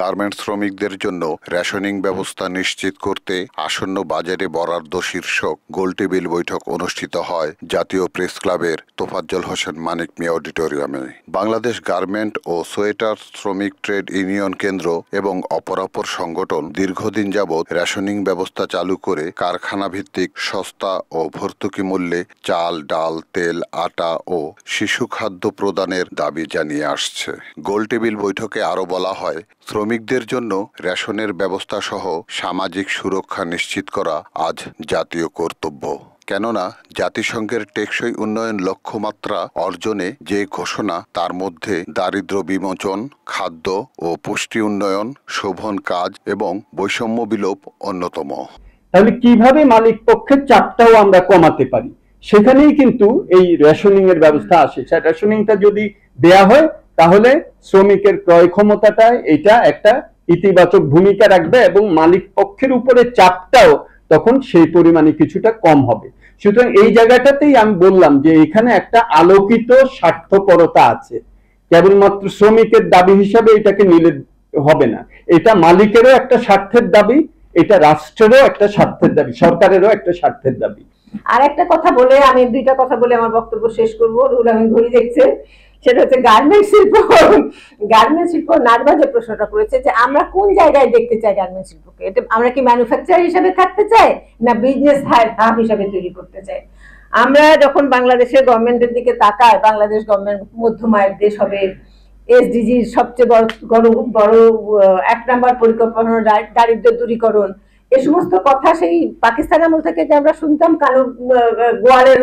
Garments শ্রমিকদের জন্য rationing ব্যবস্থা নিশ্চিত করতে আসন্ন বাজেটে বরাদ্দ শীর্ষক গোলটেবিল বৈঠক অনুষ্ঠিত হয় জাতীয় প্রেস ক্লাবের তোফাজ্জল হোসেন মানিক মিয়া অডিটোরিয়ামে। বাংলাদেশ গার্মেন্ট ও সোয়েটার শ্রমিক ট্রেড ইউনিয়ন কেন্দ্র এবং অপরাপর সংগঠন দীর্ঘদিন যাবৎ রেশনিং ব্যবস্থা চালু করে কারখানা ভিত্তিক সস্তা ও ভর্তুকি মূল্যে চাল, ডাল, তেল, আটা ও শিশু খাদ্য প্রদানের দাবি জানিয়ে আসছে। গোলটেবিল বৈঠকে আরও বলা হয়, শ্রমিকদের জন্য রেশনের ব্যবস্থা সহ সামাজিক সুরক্ষা নিশ্চিত করা আজ জাতীয় কর্তব্য। কেননা জাতিসংঘের টেকসই উন্নয়ন লক্ষ্যমাত্রা অর্জনে যে ঘোষণা, তার মধ্যে দারিদ্র্য বিমোচন, খাদ্য ও পুষ্টি উন্নয়ন, শোভন কাজ এবং বৈষম্য বিলোপ অন্যতম। তাহলে কিভাবে মালিক পক্ষের চাপটাও আমরা কমাতে পারি, সেখানেই কিন্তু এই রেশনিং এর ব্যবস্থা আসে। রেশনিংটা যদি দেয়া হয় তাহলে শ্রমিকের ক্রয় ক্ষমতাটা এটা একটা ইতিবাচক ভূমিকা রাখবে এবং মালিক পক্ষের উপরে চাপটাও তখন সেই পরিমাণে কিছুটা কম হবে। সুতরাং এই জায়গাটাতেই আমি বললাম যে এখানে একটা আলোকিত স্বার্থপরতা আছে। কেবলমাত্র শ্রমিকের দাবি হিসাবে এটাকে নিলে হবে না, এটা মালিকেরও একটা স্বার্থের দাবি, এটা রাষ্ট্রেরও একটা স্বার্থের দাবি, সরকারেরও একটা স্বার্থের দাবি। আর একটা কথা বলে আমি দুইটা কথা বলে আমার বক্তব্য শেষ করবো। রুল আমিন ঘড়ি দেখছে, সেটা হচ্ছে গার্মেন্টস শিল্প নাজমা যে প্রশ্নটা করেছে যে আমরা কোন জায়গায় দেখতে চাই গার্মেন্টস শিল্পকে, এটা আমরা কি ম্যানুফ্যাকচার হিসেবে থাকতে চাই না বিজনেস হাব হিসেবে তৈরি করতে চাই? আমরা যখন বাংলাদেশের গভর্নমেন্টের দিকে তাকাই, বাংলাদেশ গভর্নমেন্ট মধ্যম আয়ের দেশ হবে, এসডিজি সবচেয়ে বড় 1 নম্বর পরিকল্পনা দারিদ্র্য দূরীকরণ, এই সমস্ত কথা সেই পাকিস্তান আমল থেকে যে আমরা শুনতাম, কানুন গোয়ালের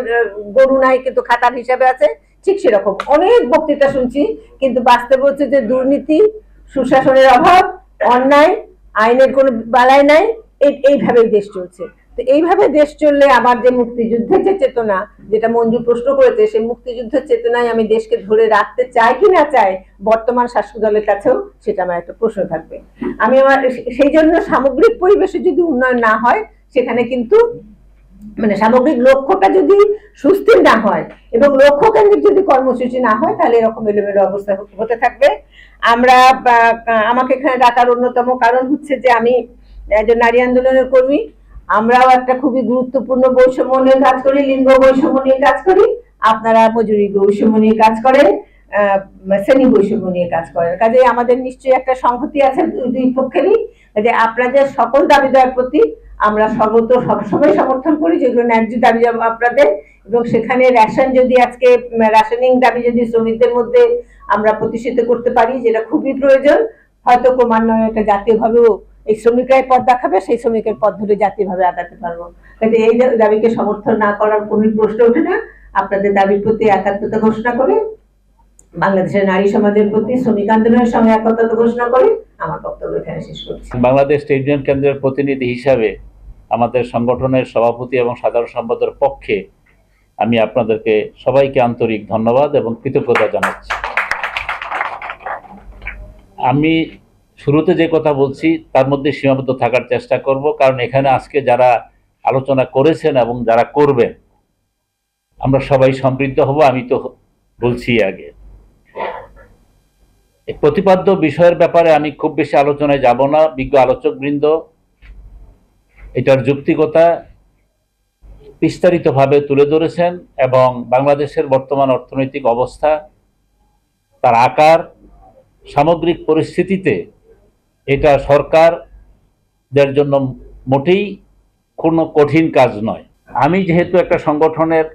গরু নাই কিন্তু খাতার হিসাবে আছে, ঠিক সেরকম অনেক বক্তৃতা শুনছি, কিন্তু বাস্তব হচ্ছে যে দুর্নীতি, সুশাসনের অভাব, অন্যায়, আইনের কোনো বালাই নাই, এইভাবেই দেশ চলছে। তো এইভাবে দেশ চললে আমার যে মুক্তিযুদ্ধের যে চেতনা, যেটা মঞ্জু প্রশ্ন করেছে, সেই মুক্তিযুদ্ধের চেতনায় আমি দেশকে ধরে রাখতে চাই কি না চাই বর্তমান শাসক দলের কাছেও, সেটা আমার একটা প্রশ্ন থাকবে। আমি আমার সেই জন্য সামগ্রিক পরিবেশে যদি উন্নয়ন না হয়, সেখানে কিন্তু মানে সামগ্রিক লক্ষ্যটা যদি সুস্থির না হয় এবং লক্ষ্য কেন্দ্রিক যদি কর্মসূচি না হয়, তাহলে এরকম এলোমেলো অবস্থা হতে থাকবে। আমাকে এখানে ডাকার অন্যতম কারণ হচ্ছে যে আমি একজন নারী আন্দোলনের কর্মী। আমরাও একটা খুবই গুরুত্বপূর্ণ বৈষম্য নিয়ে কাজ করি, লিঙ্গ বৈষম্য নিয়ে কাজ করি। আপনারা মজুরি বৈষম্য নিয়ে কাজ করেন, শ্রেণী বৈষম্য নিয়ে কাজ করেন। কাজে আমাদের নিশ্চয়ই একটা সংহতি আছে দুই পক্ষেরই, যে আপনাদের সকল দাবি দেওয়ার প্রতি আমরা সর্বত্র সবসময় সমর্থন করি, যেগুলো ন্যায্য দাবি আপনাদের। এবং সেখানে রেশনিং দাবি যদি শ্রমিকদের মধ্যে আমরা প্রতিষ্ঠিত করতে পারি, যেটা খুবই প্রয়োজন, হয়তো ক্রমান্বয়ে এটা জাতীয়ভাবেও এই শ্রমিকরাই পথ দেখাবে, সেই শ্রমিকের পথ ধরে জাতীয়ভাবে আগাতে পারবো। কাজে এই দাবিকে সমর্থন না করার কোনো প্রশ্ন ওঠে না। আপনাদের দাবির প্রতি একাত্মতা ঘোষণা করে, বাংলাদেশের নারী সমাজের প্রতি শ্রমিক আন্দোলনের সঙ্গে একত্রতা ঘোষণা করে আমার বক্তব্য এখানে শেষ করছি। বাংলাদেশ ট্রেড ইউনিয়ন কেন্দ্রের প্রতিনিধি হিসাবে আমাদের সংগঠনের সভাপতি এবং সাধারণ সম্পাদকের পক্ষে আমি আপনাদেরকে সবাইকে আন্তরিক ধন্যবাদ এবং কৃতজ্ঞতা জানাচ্ছি। আমি শুরুতে যে কথা বলছি তার মধ্যে সীমাবদ্ধ থাকার চেষ্টা করব, কারণ এখানে আজকে যারা আলোচনা করেছেন এবং যারা করবেন, আমরা সবাই সমৃদ্ধ হব। আমি তো বলছি আগে প্রতিপাদ্য বিষয়ের ব্যাপারে আমি খুব বেশি আলোচনায় যাব না। বিজ্ঞ আলোচকবৃন্দ এটার যৌক্তিকতা বিস্তারিতভাবে তুলে ধরেছেন এবং বাংলাদেশের বর্তমান অর্থনৈতিক অবস্থা, তার আকার, সামগ্রিক পরিস্থিতিতে এটা সরকারদের জন্য মোটেই কোনো কঠিন কাজ নয়। আমি যেহেতু একটা সংগঠনের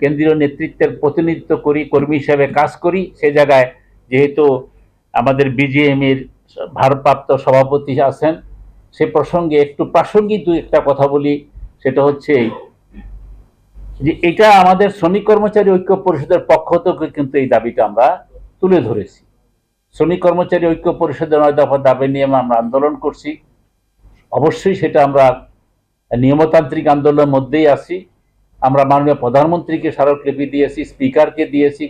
কেন্দ্রীয় নেতৃত্বের প্রতিনিধিত্ব করি, কর্মী হিসেবে কাজ করি, সে জায়গায় যেহেতু আমাদের বিজিএম-এর ভারপ্রাপ্ত সভাপতি আছেন, সে প্রসঙ্গে একটু প্রাসঙ্গিক একটা কথা বলি। সেটা হচ্ছে যে এটা আমাদের শ্রমিক কর্মচারী ঐক্য পরিষদের পক্ষ থেকে কিন্তু এই দাবিটা আমরা তুলে ধরেছি। শ্রমিক কর্মচারী ঐক্য পরিষদের 9 দফা দাবি নিয়ে আমরা আন্দোলন করছি। অবশ্যই সেটা আমরা নিয়মতান্ত্রিক আন্দোলনের মধ্যেই আছি। আমরা মাননীয় প্রধানমন্ত্রীকে স্মারকলিপি দিয়েছি, স্পিকারকে দিয়েছি,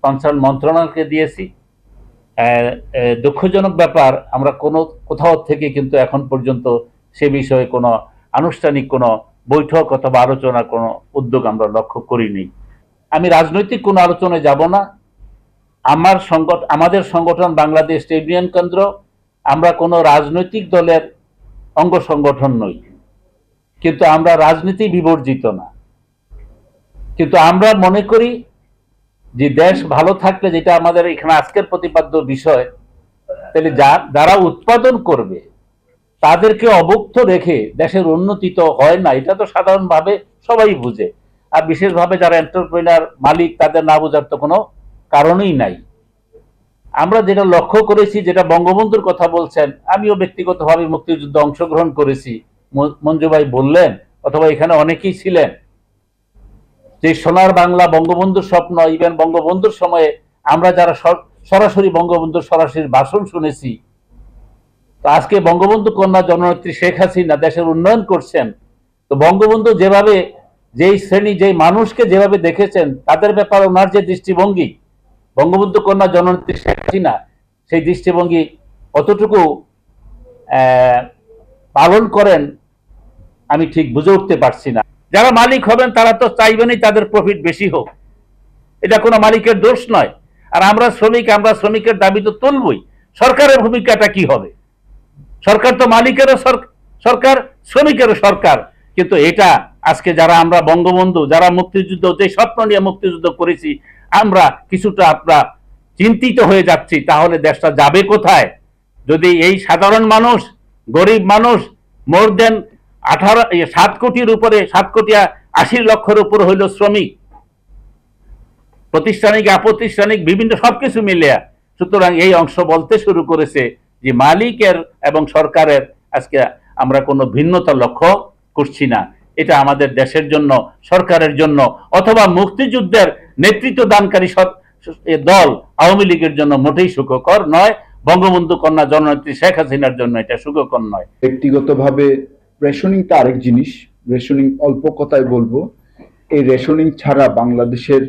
কনসার্ন মন্ত্রণালয়কে দিয়েছি। দুঃখজনক ব্যাপার, আমরা কোথাও থেকে কিন্তু এখন পর্যন্ত সে বিষয়ে কোনো আনুষ্ঠানিক কোনো বৈঠক অথবা আলোচনার কোনো উদ্যোগ আমরা লক্ষ্য করিনি। আমি রাজনৈতিক কোনো আলোচনায় যাব না। আমাদের সংগঠন বাংলাদেশ ট্রেড ইউনিয়ন কেন্দ্র আমরা কোনো রাজনৈতিক দলের অঙ্গ সংগঠন নই, কিন্তু আমরা রাজনীতি বিবর্জিত না। কিন্তু আমরা মনে করি যে দেশ ভালো থাকলে, যেটা আমাদের এখানে আজকের প্রতিপাদ্য বিষয়, তাহলে যারা উৎপাদন করবে তাদেরকে অবক্ত রেখে দেশের উন্নতি তো হয় না, এটা তো সাধারণভাবে সবাই বুঝে। আর বিশেষভাবে যারা এন্টারপ্রেনার মালিক, তাদের না বোঝার তো কোনো কারণই নাই। আমরা যেটা লক্ষ্য করেছি, যেটা বঙ্গবন্ধুর কথা বলছেন, আমিও ব্যক্তিগতভাবে মুক্তিযুদ্ধে অংশগ্রহণ করেছি, মঞ্জু ভাই বললেন, অথবা এখানে অনেকেই ছিলেন, যে সোনার বাংলা বঙ্গবন্ধুর স্বপ্ন। ইভেন বঙ্গবন্ধুর সময়ে আমরা যারা সরাসরি বঙ্গবন্ধুর সরাসরি ভাষণ শুনেছি, তো আজকে বঙ্গবন্ধু কন্যা জননেত্রী শেখ হাসিনা দেশের উন্নয়ন করছেন। তো বঙ্গবন্ধু যেভাবে, যেই শ্রেণী, যেই মানুষকে যেভাবে দেখেছেন, তাদের ব্যাপারে ওনার যে দৃষ্টিভঙ্গি, বঙ্গবন্ধু কন্যা জননেত্রী শেখ হাসিনা সেই দৃষ্টিভঙ্গি কতটুকু পালন করেন আমি ঠিক বুঝে উঠতে পারছি না। যারা মালিক হবেন তারা তো চাইবেনই তাদের প্রফিট বেশি হোক, এটা কোনো মালিকের দোষ নয়। আর আমরা শ্রমিকের দাবি তো তুলবই। সরকারের ভূমিকাটা কি হবে? সরকার তো মালিকেরও সরকার, শ্রমিকেরও সরকার। কিন্তু এটা আজকে যারা আমরা বঙ্গবন্ধু, যারা মুক্তিযুদ্ধ, যে স্বপ্ন নিয়ে মুক্তিযুদ্ধ করেছি, আমরা কিছুটা আমরা চিন্তিত হয়ে যাচ্ছি। তাহলে দেশটা যাবে কোথায়? যদি এই সাধারণ মানুষ, গরিব মানুষ, মোর দেন 7 কোটির উপরে, 7,80,00,000 লক্ষের উপর হইল শ্রমিক, প্রাতিষ্ঠানিক, অপ্রাতিষ্ঠানিক, বিভিন্ন সবকিছু মিলিয়া। সুতরাং এই অংশ বলতে শুরু করেছে যে মালিকের এবং সরকারের আজকে আমরা কোনো ভিন্নতা লক্ষ্য করছি না। এটা আমাদের দেশের জন্য, সরকারের জন্য, অথবা মুক্তিযুদ্ধের নেতৃত্ব দানকারী দল আওয়ামী লীগের জন্য মোটেই সুখকর নয়। বঙ্গবন্ধু কন্যা জননেত্রী শেখ হাসিনার জন্য এটা সুখকর নয়। ব্যক্তিগতভাবে রেশনিংটা আরেক জিনিস। রেশনিং অল্প কথায় বলবো, এই রেশনিং ছাড়া বাংলাদেশের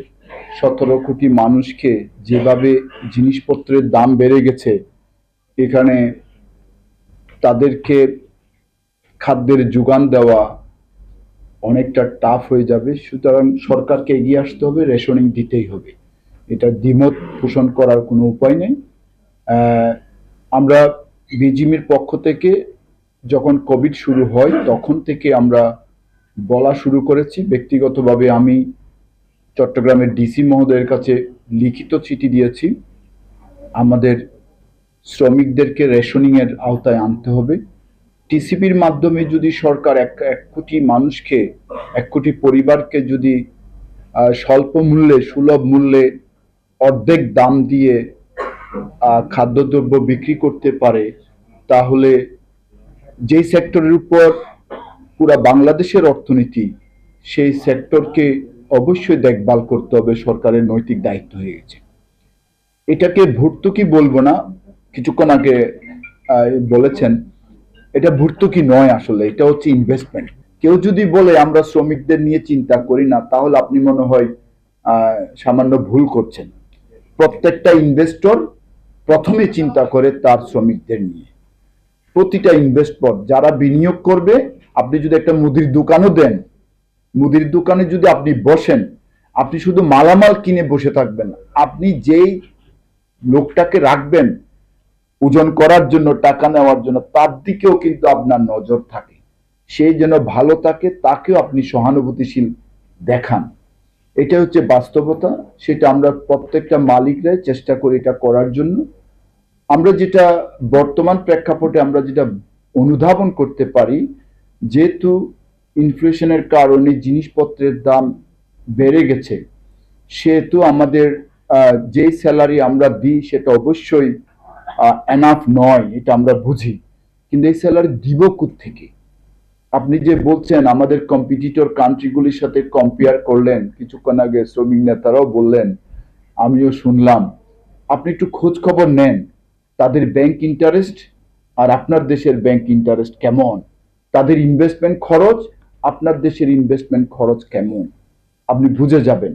17 কোটি মানুষকে যেভাবে জিনিসপত্রের দাম বেড়ে গেছে, এখানে তাদেরকে খাদ্যের যোগান দেওয়া অনেকটা টাফ হয়ে যাবে। সুতরাং সরকারকে এগিয়ে আসতে হবে, রেশনিং দিতেই হবে। এটা দ্বিমত পোষণ করার কোনো উপায় নেই। আমরা বিজিএমইর পক্ষ থেকে যখন কোভিড শুরু হয় তখন থেকে আমরা বলা শুরু করেছি। ব্যক্তিগতভাবে আমি চট্টগ্রামের ডিসি মহোদয়ের কাছে লিখিত চিঠি দিয়েছি, আমাদের শ্রমিকদেরকে রেশনিংয়ের আওতায় আনতে হবে। টিসিবির মাধ্যমে যদি সরকার এক কোটি মানুষকে, 1 কোটি পরিবারকে যদি স্বল্প মূল্যে, সুলভ মূল্যে, অর্ধেক দাম দিয়ে খাদ্যদ্রব্য বিক্রি করতে পারে, তাহলে যেই সেক্টরের উপর পুরা বাংলাদেশের অর্থনীতি, সেই সেক্টরকে অবশ্যই দেখভাল করতে হবে, সরকারের নৈতিক দায়িত্ব হয়ে গেছে। এটাকে ভর্তুকি বলবো না, কিছুক্ষণ আগে বলেছেন, এটা ভর্তুকি নয়, আসলে এটা হচ্ছে ইনভেস্টমেন্ট। কেউ যদি বলে আমরা শ্রমিকদের নিয়ে চিন্তা করি না, তাহলে আপনি মনে হয় সামান্য ভুল করছেন। প্রত্যেকটা ইনভেস্টর প্রথমে চিন্তা করে তার শ্রমিকদের নিয়ে। প্রতিটা ইনভেস্টর যারা বিনিয়োগ করবে, আপনি যদি একটা মুদির দোকানও দেন, মুদির দোকানে যদি আপনি বসেন, আপনি শুধু মালামাল কিনে বসে থাকবেন, আপনি যেই লোকটাকে রাখবেন ওজন করার জন্য, টাকা নেওয়ার জন্য, তার দিকেও কিন্তু আপনার নজর থাকে। সেই যেন ভালো থাকে, তাকেও আপনি সহানুভূতিশীল দেখান। এটা হচ্ছে বাস্তবতা। সেটা আমরা প্রত্যেকটা মালিকরাই চেষ্টা করি এটা করার জন্য। আমরা যেটা বর্তমান প্রেক্ষাপটে আমরা যেটা অনুধাবন করতে পারি, যেহেতু ইনফ্লেশনের কারণে জিনিসপত্রের দাম বেড়ে গেছে, সেহেতু আমাদের যেই স্যালারি আমরা দিই সেটা অবশ্যই এনাফ নয়, এটা আমরা বুঝি। কিন্তু এই স্যালারি দিব কোত্থেকে? আপনি যে বলছেন আমাদের কম্পিটিটর কান্ট্রিগুলির সাথে কম্পেয়ার করলেন, কিছুক্ষণ আগে শ্রমিক নেতারাও বললেন, আমিও শুনলাম। আপনি একটু খোঁজ খবর নেন, তাদের ব্যাংক ইন্টারেস্ট আর আপনার দেশের ব্যাংক ইন্টারেস্ট কেমন, তাদের ইনভেস্টমেন্ট খরচ আপনার দেশের ইনভেস্টমেন্ট খরচ কেমন, আপনি বুঝে যাবেন।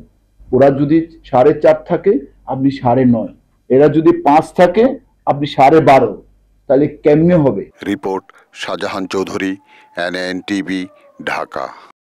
ওরা যদি 4.5 থাকে, আপনি 9.5, এরা যদি 5 থাকে, আপনি 12.5, তাহলে কেমনে হবে? Report Shahjahan Chowdhury, NNTV, Dhaka.